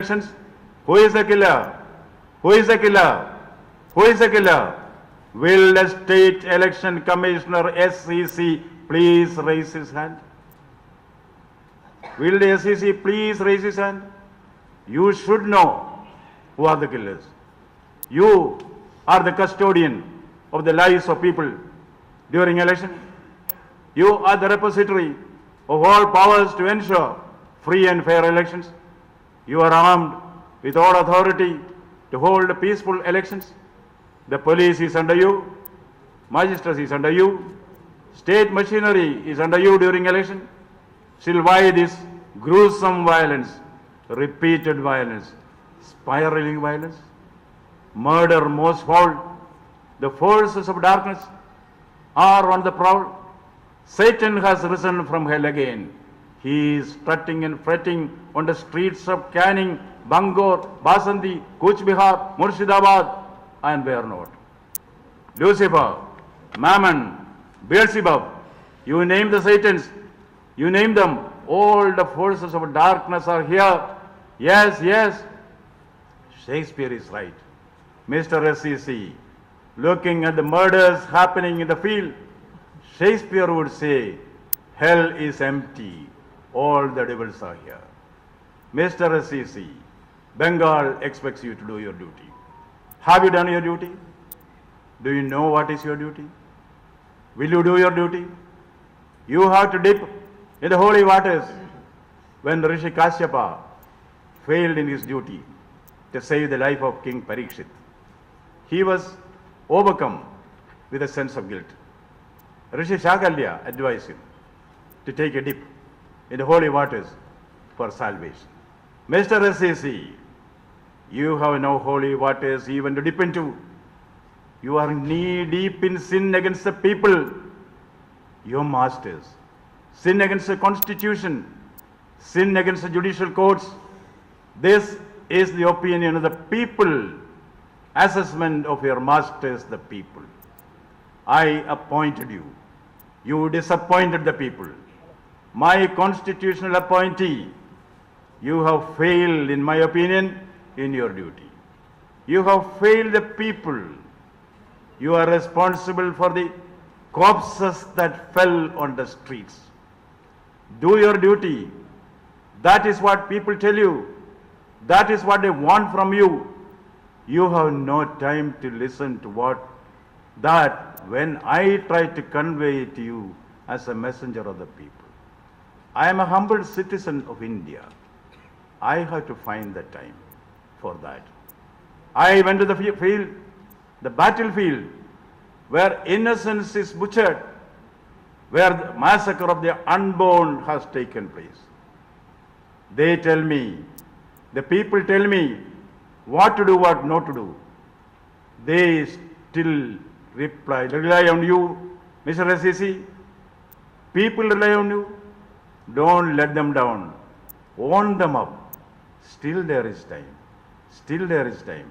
elections? Who is the killer? Who is the killer? Who is the killer? Will the State Election Commissioner SEC please raise his hand? Will the SEC please raise his hand? You should know who are the killers. You are the custodian of the lives of people during election. You are the repository of all powers to ensure free and fair elections. You are armed with all authority to hold peaceful elections. The police is under you, magistracy is under you, state machinery is under you during election. Still, why this gruesome violence, repeated violence, spiraling violence, murder most foul? The forces of darkness are on the prowl. Satan has risen from hell again. He is strutting and fretting on the streets of Canning, Bangor, Basanti, Kuch Bihar, Murshidabad, and where not. Lucifer, Mammon, Beelzebub, you name the Satans, you name them, all the forces of darkness are here. Yes, yes, Shakespeare is right. Mr. SEC, looking at the murders happening in the field, Shakespeare would say, hell is empty, all the devils are here. Mr. SEC, Bengal expects you to do your duty. Have you done your duty? Do you know what is your duty? Will you do your duty? You have to dip in the holy waters. When Rishi Kashyapa failed in his duty to save the life of King Parikshit, he was overcome with a sense of guilt. Rishi Shakalya advised him to take a dip in the holy waters for salvation. Mr. SEC, you have no holy waters even to dip into. You are knee deep in sin against the people, your masters. Sin against the constitution, sin against the judicial courts. This is the opinion of the people, assessment of your masters, the people. I appointed you. You disappointed the people. My constitutional appointee, you have failed, in my opinion, in your duty. You have failed the people. You are responsible for the corpses that fell on the streets. Do your duty. That is what people tell you. That is what they want from you. You have no time to listen to when I try to convey it to you as a messenger of the people. I am a humble citizen of India. I have to find the time for that. I went to the field, the battlefield, where innocence is butchered, where the massacre of the unborn has taken place. They tell me, the people tell me what to do, what not to do. They still rely on you, Mr. SEC. People rely on you. Don't let them down. Warn them up. Still there is time. Still there is time.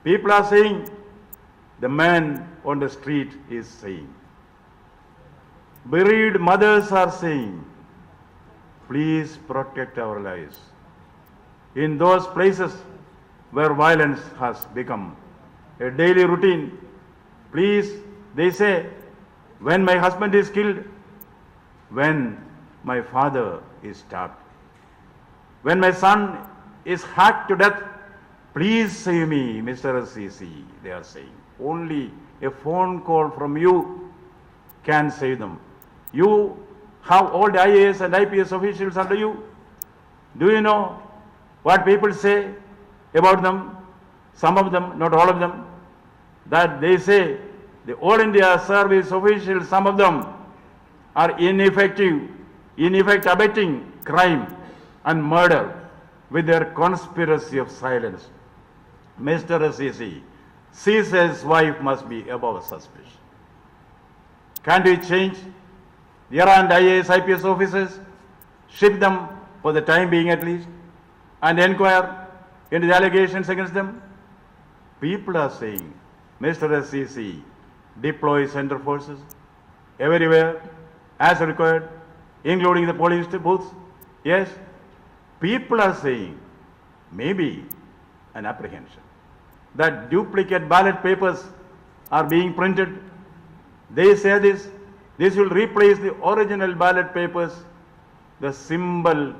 People are saying, the man on the street is saying. Bereaved mothers are saying, please protect our lives. In those places where violence has become a daily routine, please, they say, when my husband is killed, when my father is stabbed, when my son is hacked to death, please save me, Mr. SEC, they are saying. Only a phone call from you can save them. You have all the IAS and IPS officials under you. Do you know what people say about them? Some of them, not all of them, that they say the All India Service officials, some of them are ineffective, in effect abetting crime and murder with their conspiracy of silence. Mr. SEC, Caesar's wife must be above suspicion. Can't we change the errant IAS, IPS officers, ship them for the time being at least, and inquire into the allegations against them? People are saying, Mr. SEC, deploy center forces everywhere as required, including the police booths. Yes, people are saying, maybe an apprehension that duplicate ballot papers are being printed. They say this will replace the original ballot papers, the symbol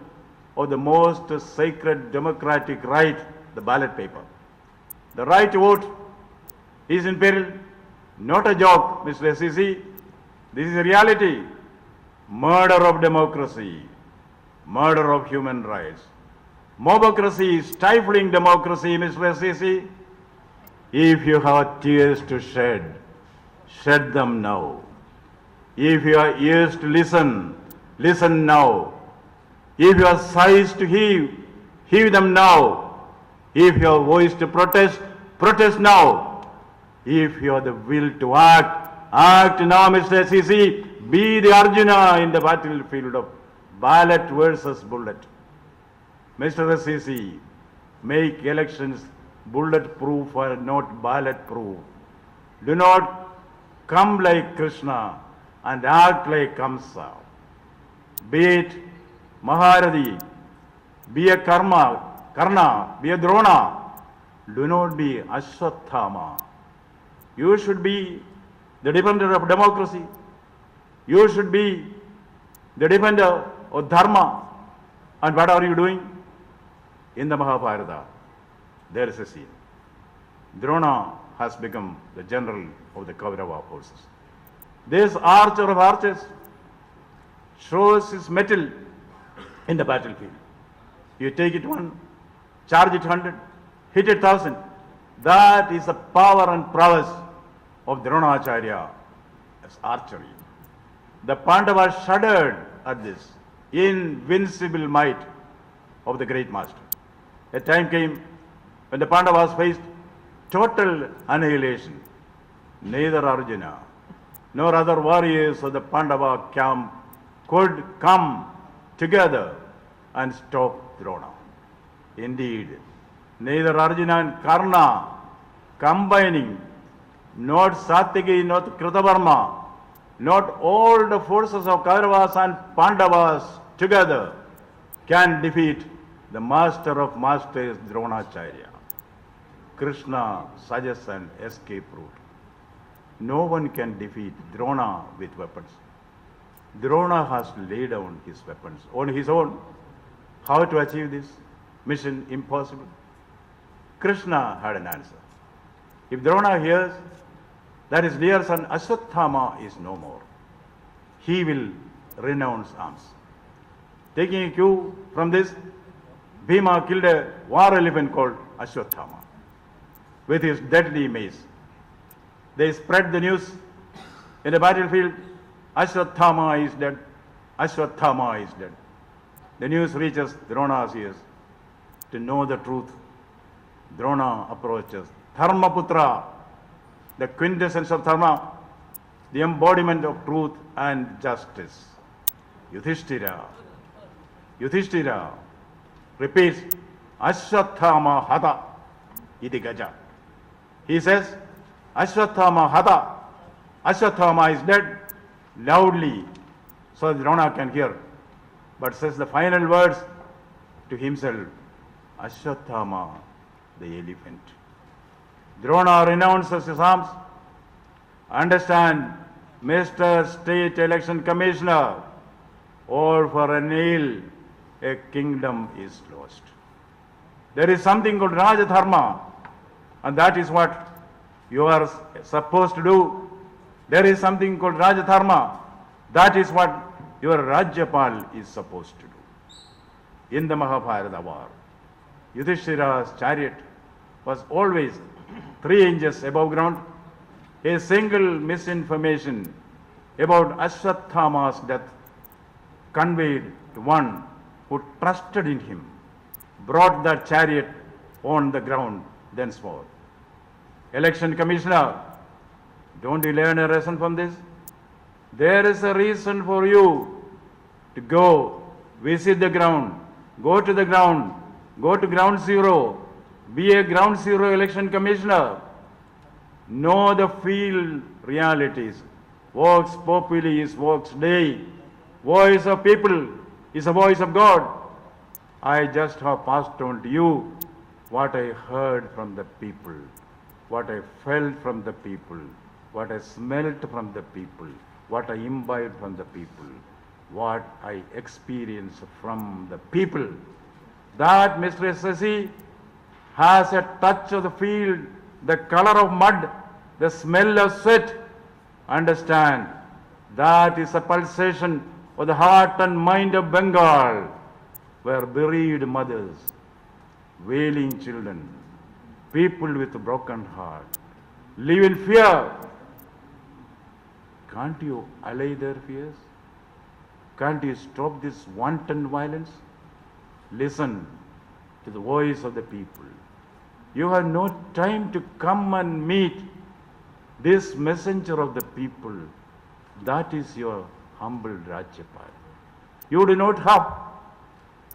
of the most sacred democratic right, the ballot paper. The right to vote is in peril. Not a joke, Mr. SEC. This is a reality. Murder of democracy, murder of human rights. Mobocracy, stifling democracy, Mr. SEC. If you have tears to shed, shed them now. If you have ears to listen, listen now. If you have sighs to heave, heave them now. If you have voice to protest, protest now. If you have the will to act, act now, Mr. SEC. Be the Arjuna in the battlefield of ballot versus bullet. Mr. SEC, make elections bulletproof or not ballot-proof. Do not come like Krishna and act like Kamsa. Be it Maharadi, be a Karna, be a Drona. Do not be Ashwathama. You should be the defender of democracy. You should be the defender of Dharma. And what are you doing? In the Mahabharata, there is a scene. Drona has become the general of the Kaurava forces. This archer of archers shows his mettle in the battlefield. You take it one, charge it 100, hit it 1,000. That is the power and prowess of Dronacharya as archery. The Pandavas shuddered at this invincible might of the great master. A time came when the Pandavas faced total annihilation. Neither Arjuna nor other warriors of the Pandava camp could come together and stop Drona. Indeed, neither Arjuna and Karna combining, not Satyaki, not Kritavarma, not all the forces of Kauravas and Pandavas together can defeat the master of masters, Dronacharya. Krishna suggests an escape route. No one can defeat Drona with weapons. Drona has to lay down his weapons on his own. How to achieve this? Mission impossible. Krishna had an answer. If Drona hears that his dear son Ashwathama is no more, he will renounce arms. Taking a cue from this, Bhima killed a war elephant called Ashwathama with his deadly mace. They spread the news in the battlefield, Ashwathama is dead, Ashwathama is dead. The news reaches Drona's ears. To know the truth, Drona approaches Dharmaputra, the quintessence of Dharma, the embodiment of truth and justice. Yudhishthira repeats, Ashwathama hata iti gaja. He says, Ashwathama hata, Ashwathama is dead, loudly, so that Drona can hear. But says the final words to himself, Ashwathama, the elephant. Drona renounces his arms. Understand, Mr. State Election Commissioner, all for a nail, a kingdom is lost. There is something called Rajadharma, and that is what you are supposed to do. There is something called Rajadharma. That is what your Rajyapal is supposed to do. In the Mahabharata war, Yudhishthira's chariot was always 3 inches above ground. A single misinformation about Ashwathama's death conveyed to one who trusted in him brought that chariot on the ground thenceforth. Election Commissioner, don't you learn a lesson from this? There is a reason for you to go visit the ground, go to the ground, go to ground zero, be a ground zero election commissioner, know the field realities. Vox populi is vox Dei. Voice of people is the voice of God. I just have passed on to you what I heard from the people, what I felt from the people, what I smelt from the people, what I imbibed from the people, what I experienced from the people. That, Mr. SSC, has a touch of the field, the color of mud, the smell of sweat. Understand, that is a pulsation of the heart and mind of Bengal, where bereaved mothers, wailing children, people with a broken heart, live in fear. Can't you allay their fears? Can't you stop this wanton violence? Listen to the voice of the people. You have no time to come and meet this messenger of the people. That is your humble Rajyapal. You do not have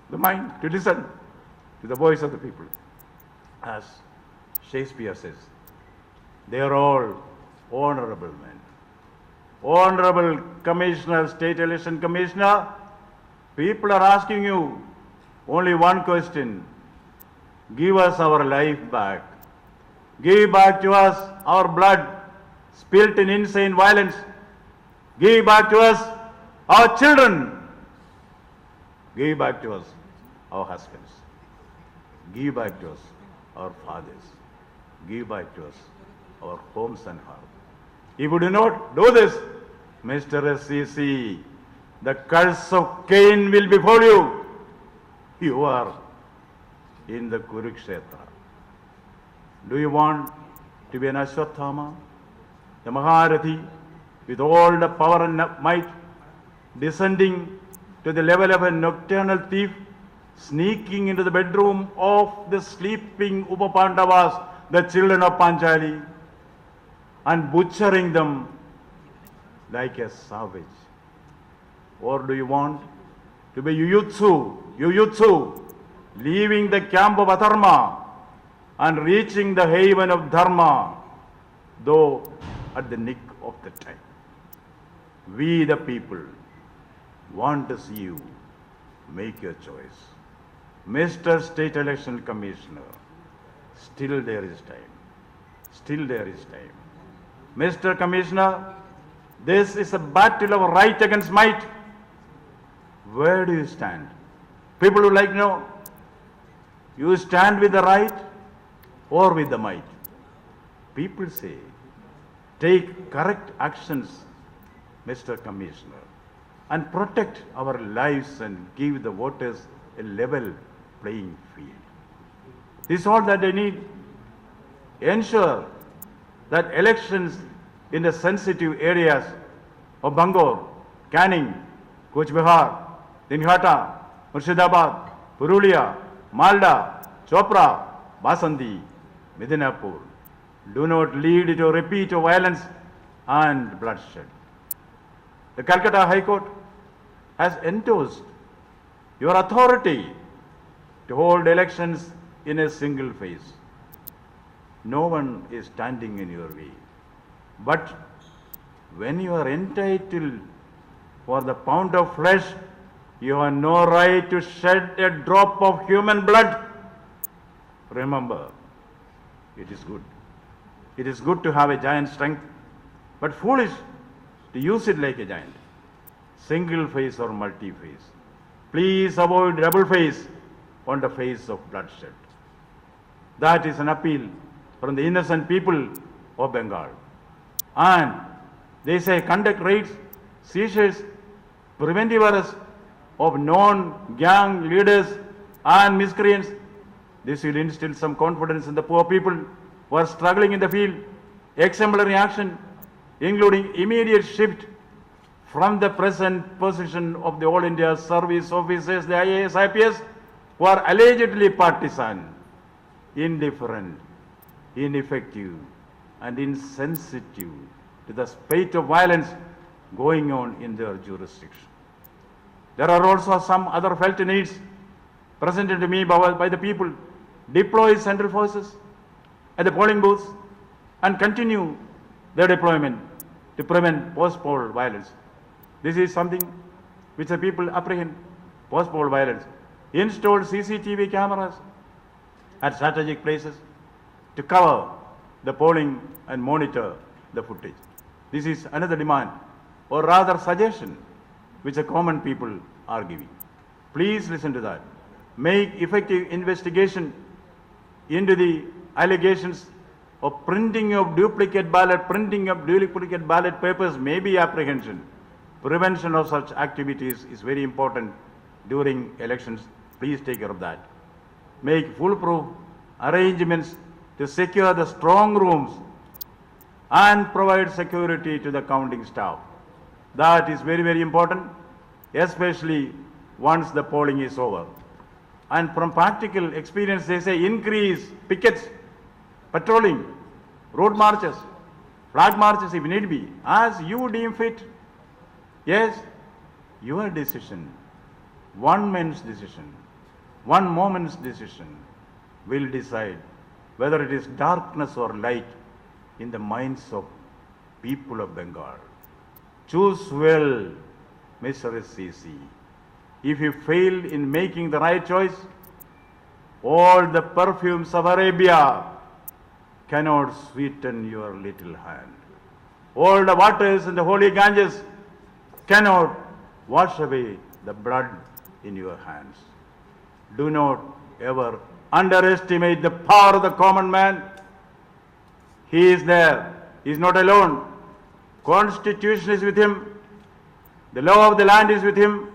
the mind to listen to the voice of the people. As Shakespeare says, they are all honorable men. Honorable Commissioner, State Election Commissioner, people are asking you only one question. Give us our life back. Give back to us our blood spilt in insane violence. Give back to us our children. Give back to us our husbands. Give back to us our fathers. Give back to us our homes and hearts. If you do not do this, Mr. SCC, the curse of Cain will befall you. You are in the Kurukshetra. Do you want to be an Ashwatthama, the Maharathi, with all the power and might, descending to the level of a nocturnal thief, sneaking into the bedroom of the sleeping Upapandavas, the children of Panchali, and butchering them like a savage? Or do you want to be Yuyutsu, leaving the camp of Adharma and reaching the haven of Dharma, though at the nick of the time? We the people want to see you make your choice. Mr. State Election Commissioner, still there is time. Still there is time. Mr. Commissioner, this is a battle of right against might. Where do you stand? People would like to know, you stand with the right or with the might? People say, take correct actions, Mr. Commissioner, and protect our lives and give the voters a level playing field. This is all that they need. Ensure that elections in the sensitive areas of Bangor, Canning, Cooch Behar, Dinghata, Murshidabad, Purulia, Malda, Chopra, Basandi, Midinapur do not lead to a repeat of violence and bloodshed. The Calcutta High Court has endorsed your authority to hold elections in a single phase. No one is standing in your way. But when you are entitled for the pound of flesh, you have no right to shed a drop of human blood. Remember, it is good. It is good to have a giant strength, but foolish to use it like a giant. Single face or multi-face. Please avoid double face on the face of bloodshed. That is an appeal from the innocent people of Bengal. And they say conduct raids, seizures, preventive arrests of non-gang leaders and miscreants. This will instill some confidence in the poor people who are struggling in the field. Exemplary action, including immediate shift from the present position of the All India Service Officers, the IAS, IPS, who are allegedly partisan, indifferent, ineffective, and insensitive to the spate of violence going on in their jurisdiction. There are also some other felt needs presented to me by the people. Deploy central forces at the polling booths and continue their deployment to prevent post-poll violence. This is something which the people apprehend, post-poll violence. installed CCTV cameras at strategic places to cover the polling and monitor the footage. This is another demand, or rather suggestion, which the common people are giving. Please listen to that. Make effective investigation into the allegations of printing of duplicate ballot papers, may be apprehension. Prevention of such activities is very important during elections. Please take care of that. Make foolproof arrangements to secure the strong rooms and provide security to the counting staff. That is very, very important, especially once the polling is over. And from practical experience, they say increase pickets, patrolling, road marches, flag marches if need be, as you deem fit. Yes, your decision, one man's decision, one moment's decision will decide whether it is darkness or light in the minds of people of Bengal. Choose well, Mr. SCC. If you fail in making the right choice, all the perfumes of Arabia cannot sweeten your little hand. All the waters in the holy Ganges cannot wash away the blood in your hands. Do not ever underestimate the power of the common man. He is there. He is not alone. Constitution is with him. The law of the land is with him.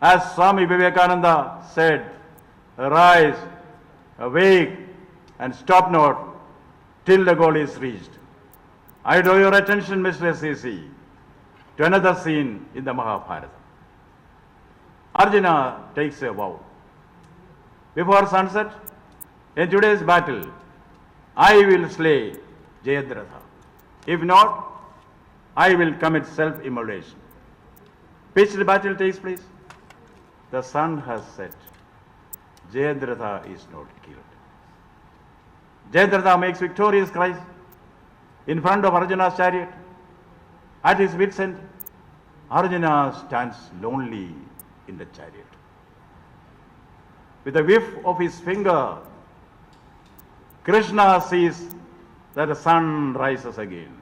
As Swami Vivekananda said, arise, awake, and stop not till the goal is reached. I draw your attention, Mr. SCC, to another scene in the Mahabharata. Arjuna takes a vow. Before sunset, in today's battle, I will slay Jayadratha. If not, I will commit self-immolation. Pitched battle takes place. The sun has set. Jayadratha is not killed. Jayadratha makes victorious cries in front of Arjuna's chariot. At his wit's end, Arjuna stands lonely in the chariot. With a whiff of his finger, Krishna sees that the sun rises again.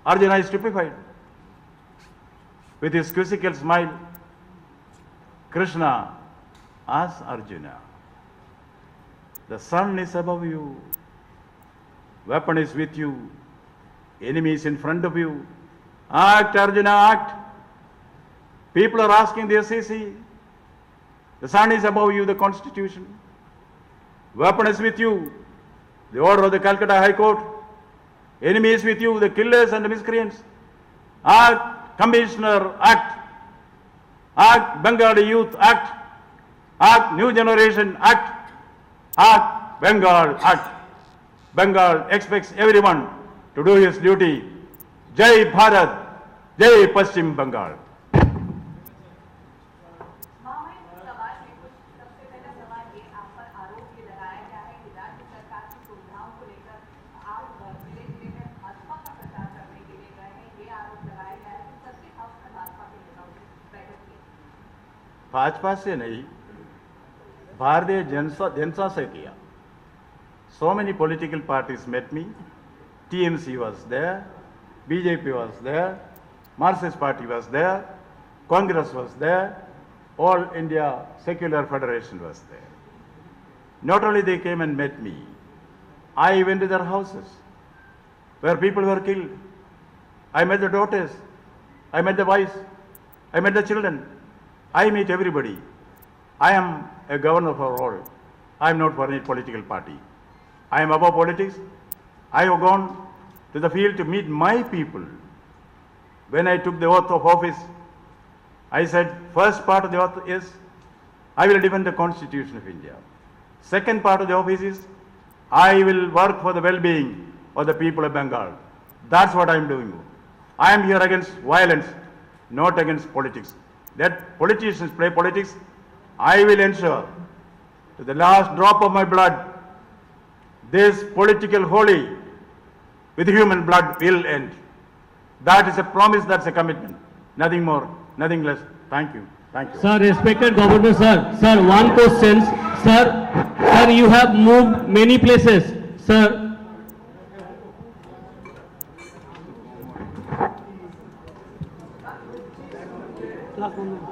Arjuna is stupefied. With his quizzical smile, Krishna asks Arjuna, the sun is above you, weapon is with you, enemy is in front of you. Act, Arjuna, act. People are asking the SCC, the sun is above you, the constitution. Weapon is with you, the order of the Calcutta High Court. Enemy is with you, the killers and the miscreants. Act, Commissioner, act. Act, Bengali youth, act. Act, new generation, act. Act, Bengal, act. Bengal expects everyone to do his duty. Jai Bharat, Jai Paschim Bengal. Bhajpa से नहीं, भारतीय जनता से किया. So many political parties met me. TMC was there, BJP was there, Marxist Party was there, Congress was there, All India Secular Federation was there. Not only they came and met me, I went to their houses where people were killed. I met the daughters, I met the wives, I met the children. I meet everybody. I am a governor for all. I am not for any political party. I am above politics. I have gone to the field to meet my people. When I took the oath of office, I said, first part of the oath is, I will defend the Constitution of India. Second part of the office is, I will work for the well-being of the people of Bengal. That's what I am doing. I am here against violence, not against politics. Let politicians play politics. I will ensure to the last drop of my blood, this political holy with human blood will end. That is a promise, that's a commitment. Nothing more, nothing less. Thank you. Thank you. Sir, respected governor, sir. Sir, one question. Sir, you have moved many places. Sir,